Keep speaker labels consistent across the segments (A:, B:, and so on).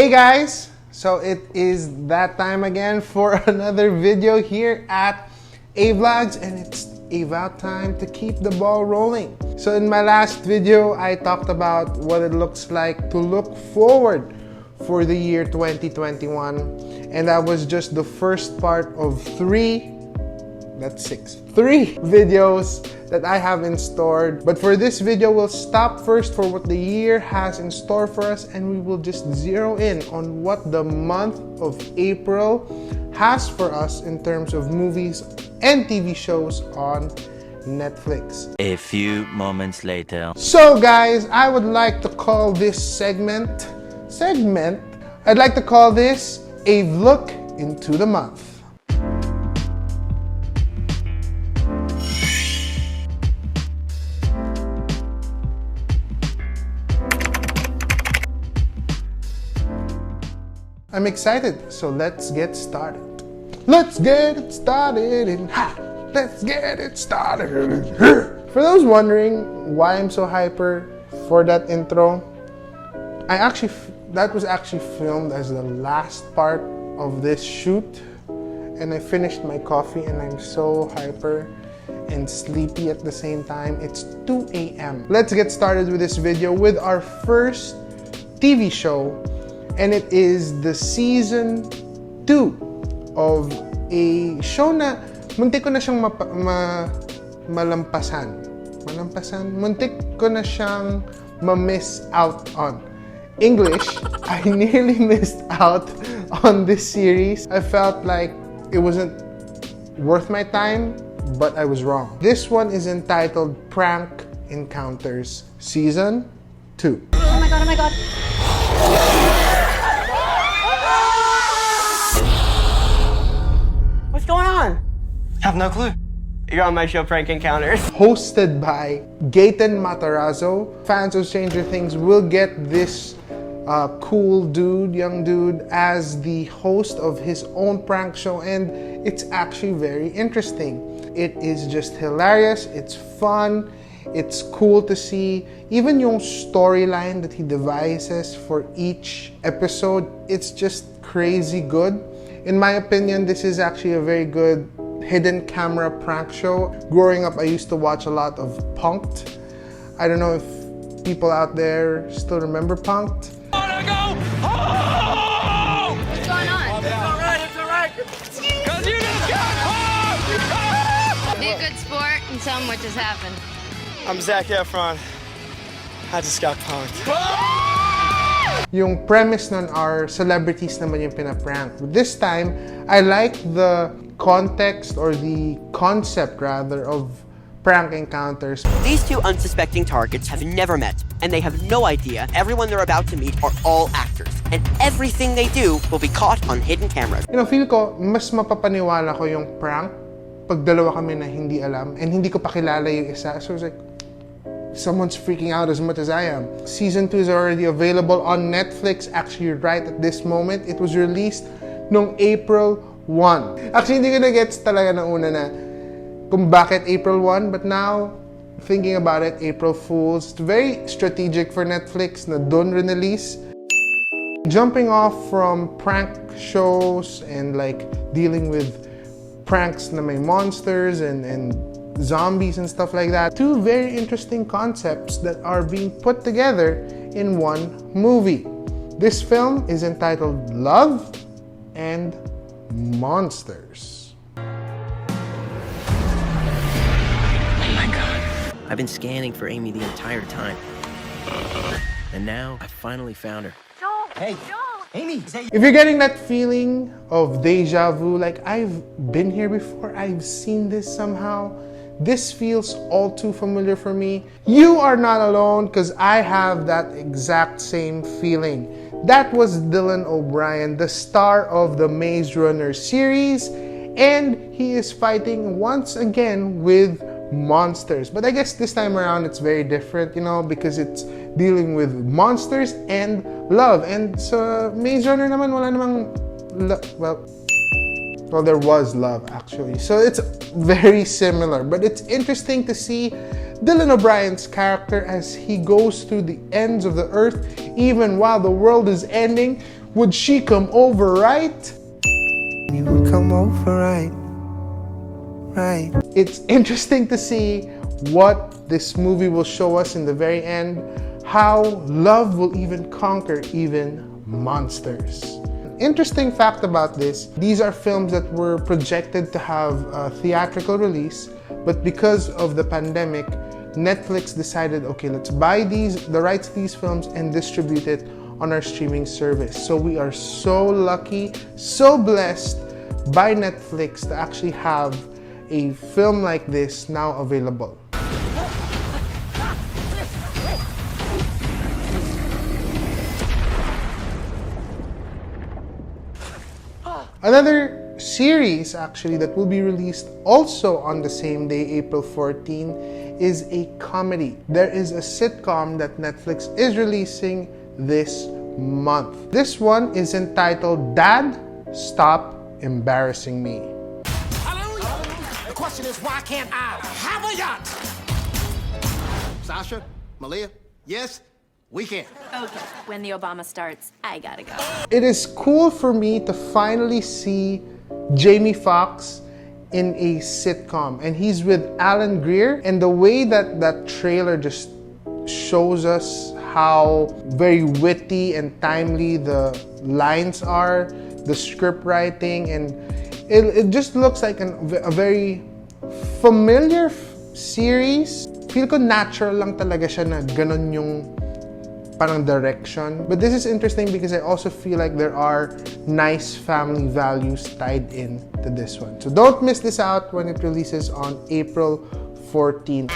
A: Hey guys! So it is that time again for another video here at AVLogs, and it's about time to keep the ball rolling. So in my last video, I talked about what it looks like to look forward for the year 2021, and that was just the first part of three videos that I have in store. But for this video, we'll stop first for what the year has in store for us, and we will just zero in on what the month of April has for us in terms of movies and TV shows on Netflix.
B: A few moments later.
A: So guys, I would like to call this segment, I'd like to call this AVLook into the month. I'm excited, so let's get started. Let's get it started and let's get it started. For those wondering why I'm so hyper for that intro, that was actually filmed as the last part of this shoot, and I finished my coffee and I'm so hyper and sleepy at the same time. It's 2 a.m. Let's get started with this video with our first TV show, and it is the season 2 of a show na muntik ko na siyang malampasan. Muntik ko na siyang ma-miss out on. English, I nearly missed out on this series. I felt like it wasn't worth my time, but I was wrong. This one is entitled Prank Encounters Season 2.
C: Oh my god, oh my god.
D: What's going on? Have no clue. You're on my show, Prank Encounters.
A: Hosted by Gaten Matarazzo. Fans of Stranger Things will get this cool dude, young dude, as the host of his own prank show, and it's actually very interesting. It is just hilarious, it's fun, it's cool to see. Even yung storyline that he devises for each episode, it's just crazy good. In my opinion, this is actually a very good hidden camera prank show. Growing up, I used to watch a lot of Punk'd. I don't know if people out there still remember Punk'd.
C: What's going on?
D: It's alright.
C: Cause you just got home! Be a good sport and tell them what just happened.
D: I'm Zac Efron. I just got punked.
A: Yung premise nun are celebrities naman yung pinaprank. This time, I like the context or the concept rather of prank encounters.
E: These two unsuspecting targets have never met, and they have no idea everyone they're about to meet are all actors, and everything they do will be caught on hidden cameras.
A: You know, feel ko, mas mapapaniwala ko yung prank pag dalawa kami na hindi alam and hindi ko pa kilala yung isa. So it's like, someone's freaking out as much as I am. Season 2 is already available on Netflix, actually right at this moment. It was released noong April 1. Actually, hindi ko na-gets talaga na una na kung bakit April 1, but now, thinking about it, April Fools, it's very strategic for Netflix na doon release. Jumping off from prank shows and like dealing with pranks na may monsters and zombies and stuff like that, two very interesting concepts that are being put together in one movie. This film is entitled Love and Monsters.
F: I've been scanning for Amy the entire time. And now I finally found her.
C: Joel!
D: Hey,
C: Joel!
D: Amy, is that you?
A: If you're getting that feeling of deja vu, like I've been here before, I've seen this somehow, this feels all too familiar for me, you are not alone, because I have that exact same feeling. That was Dylan O'Brien, the star of the Maze Runner series, and he is fighting once again with monsters. But I guess this time around it's very different, you know, because it's dealing with monsters and love. And so Maze Runner naman wala namang well, there was love actually. So it's very similar, but it's interesting to see Dylan O'Brien's character as he goes through the ends of the earth, even while the world is ending, would she come over, right?
G: You would come over, right? Right.
A: It's interesting to see what this movie will show us in the very end, how love will even conquer even monsters. Interesting fact about this, these are films that were projected to have a theatrical release, but because of the pandemic, Netflix decided, okay, let's buy the rights to these films and distribute it on our streaming service. So we are so lucky, so blessed by Netflix to actually have a film like this now available. Another series actually that will be released also on the same day, April 14, is a comedy. There is a sitcom that Netflix is releasing this month. This one is entitled Dad, Stop Embarrassing Me.
H: Hallelujah! The question is, why can't I have a yacht? Sasha, Malia, yes, we can.
I: Okay, when the Obama starts, I gotta go.
A: It is cool for me to finally see Jamie Foxx in a sitcom, and he's with Alan Greer, and the way that that trailer just shows us how very witty and timely the lines are, the script writing, and it just looks like a very familiar series. Feel ko natural lang talaga siya na ganun yung parang direction. But this is interesting because I also feel like there are nice family values tied in to this one. So don't miss this out when it releases on April 14th.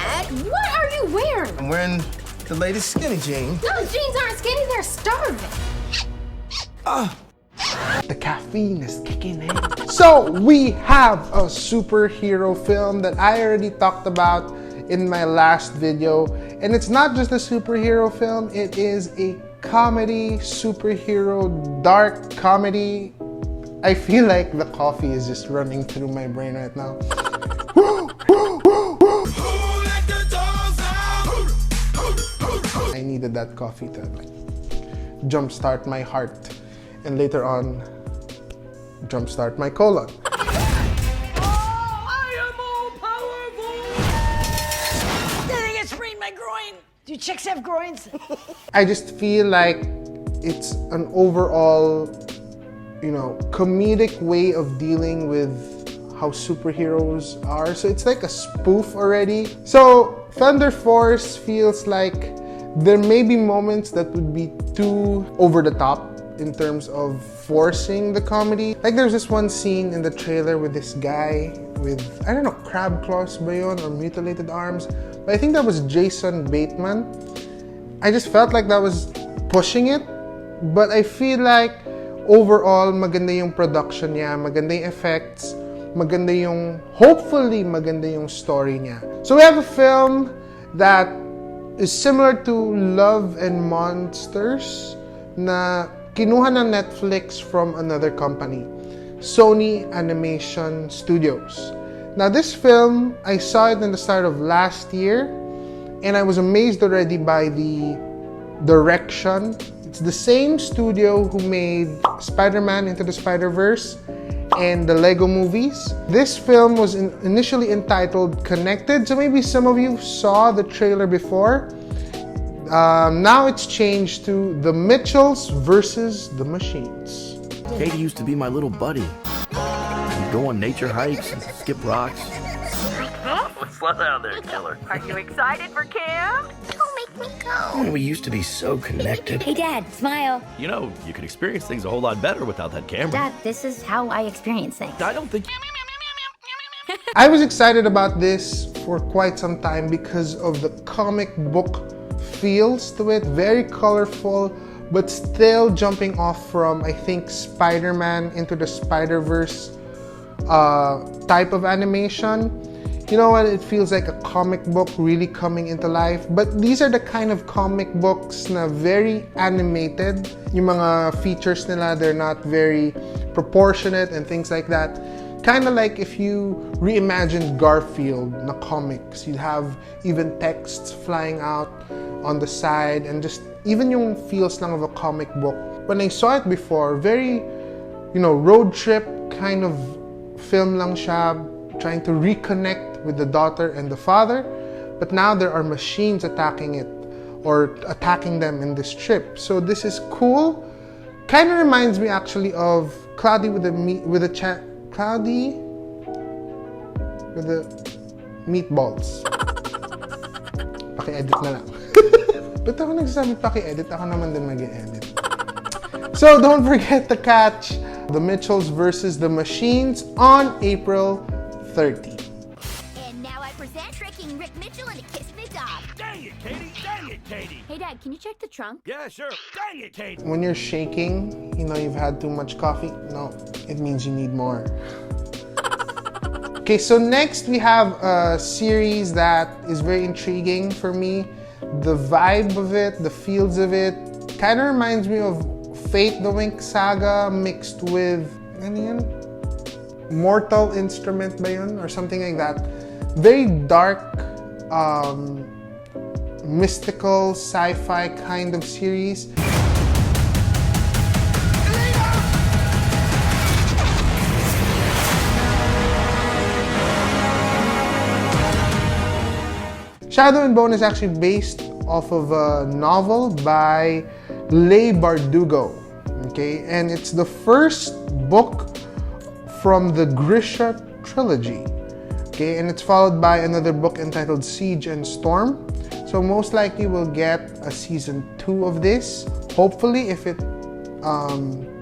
I: What are you wearing?
G: I'm wearing the latest skinny jean.
I: Those jeans aren't skinny, they're starving.
A: The caffeine is kicking in. So we have a superhero film that I already talked about in my last video, and it's not just a superhero film, it is a comedy, superhero, dark comedy. I feel like the coffee is just running through my brain right now. I needed that coffee to like jumpstart my heart and later on jumpstart my colon.
J: Do chicks have groins?
A: I just feel like it's an overall, comedic way of dealing with how superheroes are. So it's like a spoof already. So Thunder Force feels like there may be moments that would be too over the top in terms of forcing the comedy. Like there's this one scene in the trailer with this guy with, I don't know, crab claws ba yun or mutilated arms. But I think that was Jason Bateman. I just felt like that was pushing it. But I feel like overall, maganda yung production niya, maganda yung effects, hopefully maganda yung story niya. So we have a film that is similar to Love and Monsters na kinuha ng Netflix from another company, Sony Animation Studios. Now this film, I saw it in the start of last year, and I was amazed already by the direction. It's the same studio who made Spider-Man Into the Spider-Verse and the Lego movies. This film was initially entitled Connected, so maybe some of you saw the trailer before. Now it's changed to The Mitchells versus the Machines.
F: Katie used to be my little buddy. We'd go on nature hikes and skip rocks.
K: Slow down there, killer.
L: Are you excited for camp?
J: Don't make me go.
F: We used to be so connected.
J: Hey, Dad, smile.
K: You know, you could experience things a whole lot better without that camera.
J: Dad, this is how I experience things.
K: I don't think...
A: I was excited about this for quite some time because of the comic book feels to it. Very colorful, but still jumping off from, I think, Spider-Man Into the Spider-Verse type of animation. You know what? It feels like a comic book really coming into life. But these are the kind of comic books na very animated. Yung mga features nila, they're not very proportionate and things like that. Kind of like if you reimagined Garfield na comics. You'd have even texts flying out on the side and just even yung feels lang of a comic book when I saw it before, very, road trip kind of film lang siya, trying to reconnect with the daughter and the father. But now there are machines attacking it, or attacking them in this trip. So this is cool. Kind of reminds me actually of Cloudy with the meatballs. Paki-edit na lang. Ba't ako nagsasabi paki-edit? Ako naman din mag-i-edit. So don't forget to catch The Mitchells versus the Machines on April 30.
J: And now I present tricking Rick Mitchell into kissing a dog.
K: Dang it, Katie! Dang it, Katie!
J: Hey, Dad, can you check the trunk?
K: Yeah, sure. Dang it, Katie!
A: When you're shaking, you've had too much coffee. No, it means you need more. Okay, so next we have a series that is very intriguing for me. The vibe of it, the feels of it, kind of reminds me of Fate the Wink Saga mixed with, ano yun? Mortal Instrument ba yun? Or something like that. Very dark, mystical, sci-fi kind of series. Shadow and Bone is actually based off of a novel by Leigh Bardugo, okay? And it's the first book from the Grisha trilogy, okay? And it's followed by another book entitled Siege and Storm. So most likely we'll get a season 2 of this, hopefully, if it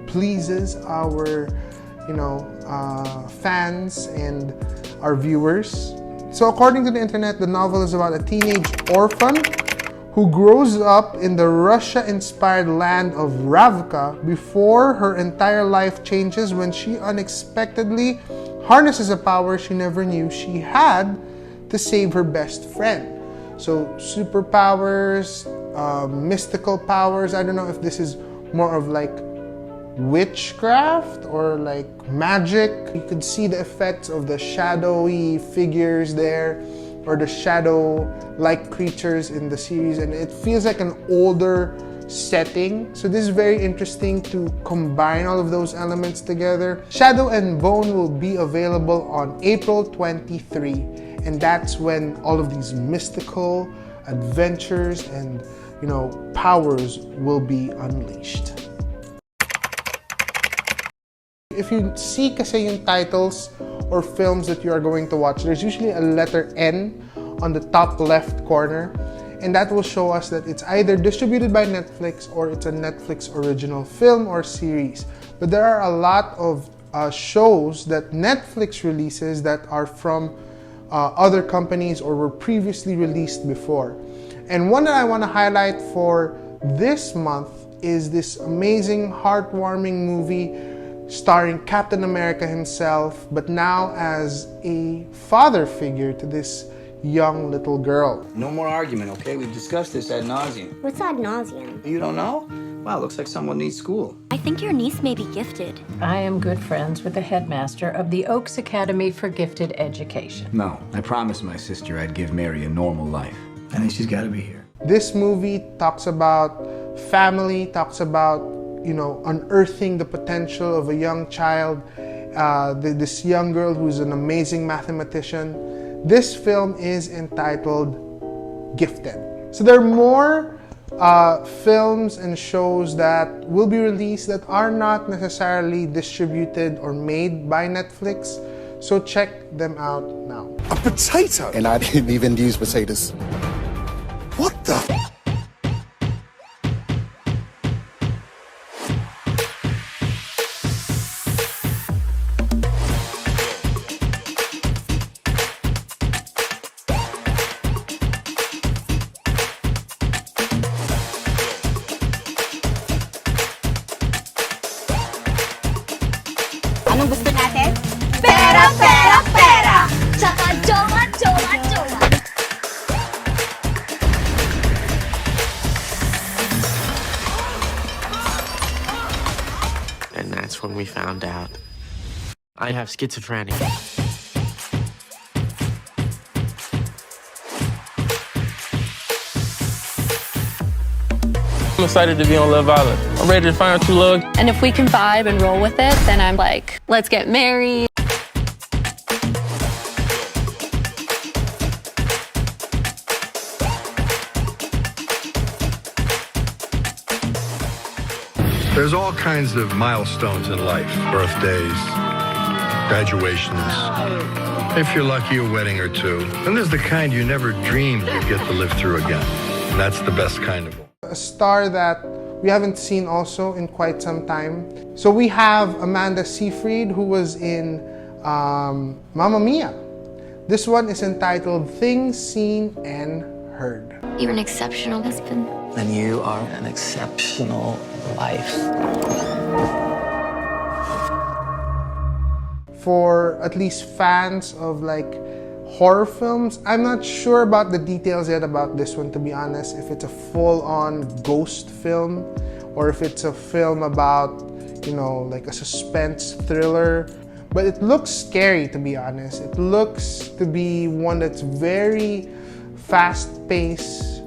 A: pleases our, fans and our viewers. So according to the internet, the novel is about a teenage orphan who grows up in the Russia-inspired land of Ravka before her entire life changes when she unexpectedly harnesses a power she never knew she had to save her best friend. So superpowers, mystical powers. I don't know if this is more of like witchcraft or like magic. You could see the effects of the shadowy figures there, or the shadow-like creatures in the series, and it feels like an older setting. So this is very interesting to combine all of those elements together. Shadow and Bone will be available on April 23, and that's when all of these mystical adventures and powers will be unleashed. If you see kasi yung titles or films that you are going to watch, there's usually a letter N on the top left corner, and that will show us that it's either distributed by Netflix or it's a Netflix original film or series. But there are a lot of shows that Netflix releases that are from other companies or were previously released before. And one that I want to highlight for this month is this amazing, heartwarming movie starring Captain America himself, but now as a father figure to this young little girl.
M: No more argument, okay? We've discussed this ad nauseum.
J: What's ad nauseum?
M: You don't know? Wow, looks like someone needs school.
I: I think your niece may be gifted.
N: I am good friends with the headmaster of the Oaks Academy for Gifted Education.
M: No, I promised my sister I'd give Mary a normal life. I think she's got to be here.
A: This movie talks about family, talks about unearthing the potential of a young child, this young girl who's an amazing mathematician. This film is entitled Gifted. So there are more films and shows that will be released that are not necessarily distributed or made by Netflix. So check them out now.
O: A potato? And I didn't even use potatoes. What the?
J: Anong gusto natin? Pera, pera, pera! Tsaka jowa, jowa, jowa!
P: And that's when we found out I have schizophrenia.
Q: I'm excited to be on Love Island. I'm ready to find true love.
C: And if we can vibe and roll with it, then I'm like, let's get married.
R: There's all kinds of milestones in life. Birthdays, graduations, if you're lucky, a wedding or two. And there's the kind you never dreamed you'd get to live through again. And that's the best kind of one.
A: A star that we haven't seen also in quite some time. So we have Amanda Seyfried, who was in Mamma Mia. This one is entitled Things Seen and Heard.
I: You're an exceptional husband.
F: And you are an exceptional wife.
A: For at least fans of like horror films, I'm not sure about the details yet about this one, to be honest. If it's a full-on ghost film or if it's a film about, you know, like a suspense thriller. But it looks scary, to be honest. It looks to be one that's very fast-paced.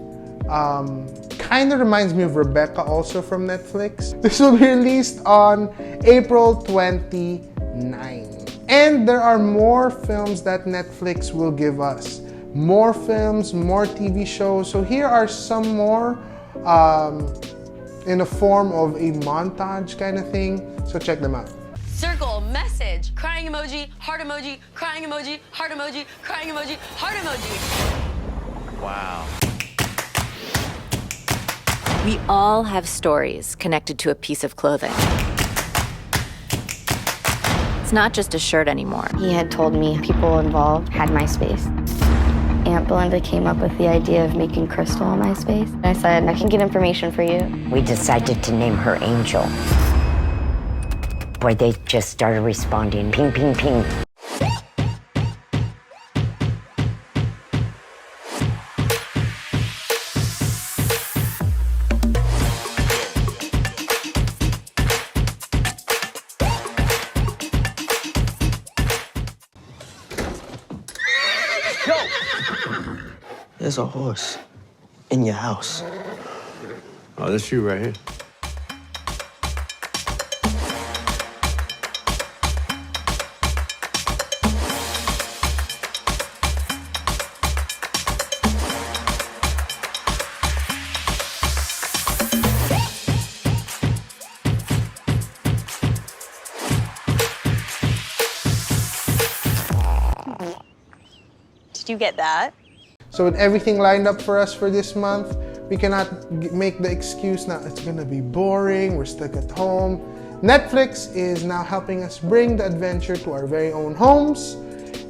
A: Kind of reminds me of Rebecca, also from Netflix. This will be released on April 29. And there are more films that Netflix will give us. More films, more TV shows. So here are some more in the form of a montage kind of thing. So check them out.
C: Circle, message, crying emoji, heart emoji, crying emoji, heart emoji, crying emoji, heart emoji.
B: Wow.
S: We all have stories connected to a piece of clothing. It's not just a shirt anymore.
I: He had told me people involved had MySpace. Aunt Belinda came up with the idea of making Crystal on MySpace. I said, I can get information for you.
T: We decided to name her Angel. Boy, they just started responding, ping, ping, ping.
P: There's a horse in your house.
R: Oh, that's you right here.
L: Did you get that?
A: So with everything lined up for us for this month, we cannot make the excuse now it's gonna be boring, we're stuck at home. Netflix is now helping us bring the adventure to our very own homes,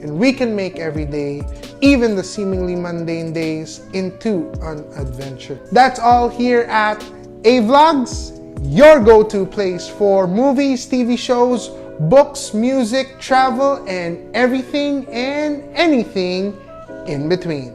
A: and we can make every day, even the seemingly mundane days, into an adventure. That's all here at AVLogs, your go-to place for movies, TV shows, books, music, travel, and everything and anything in between.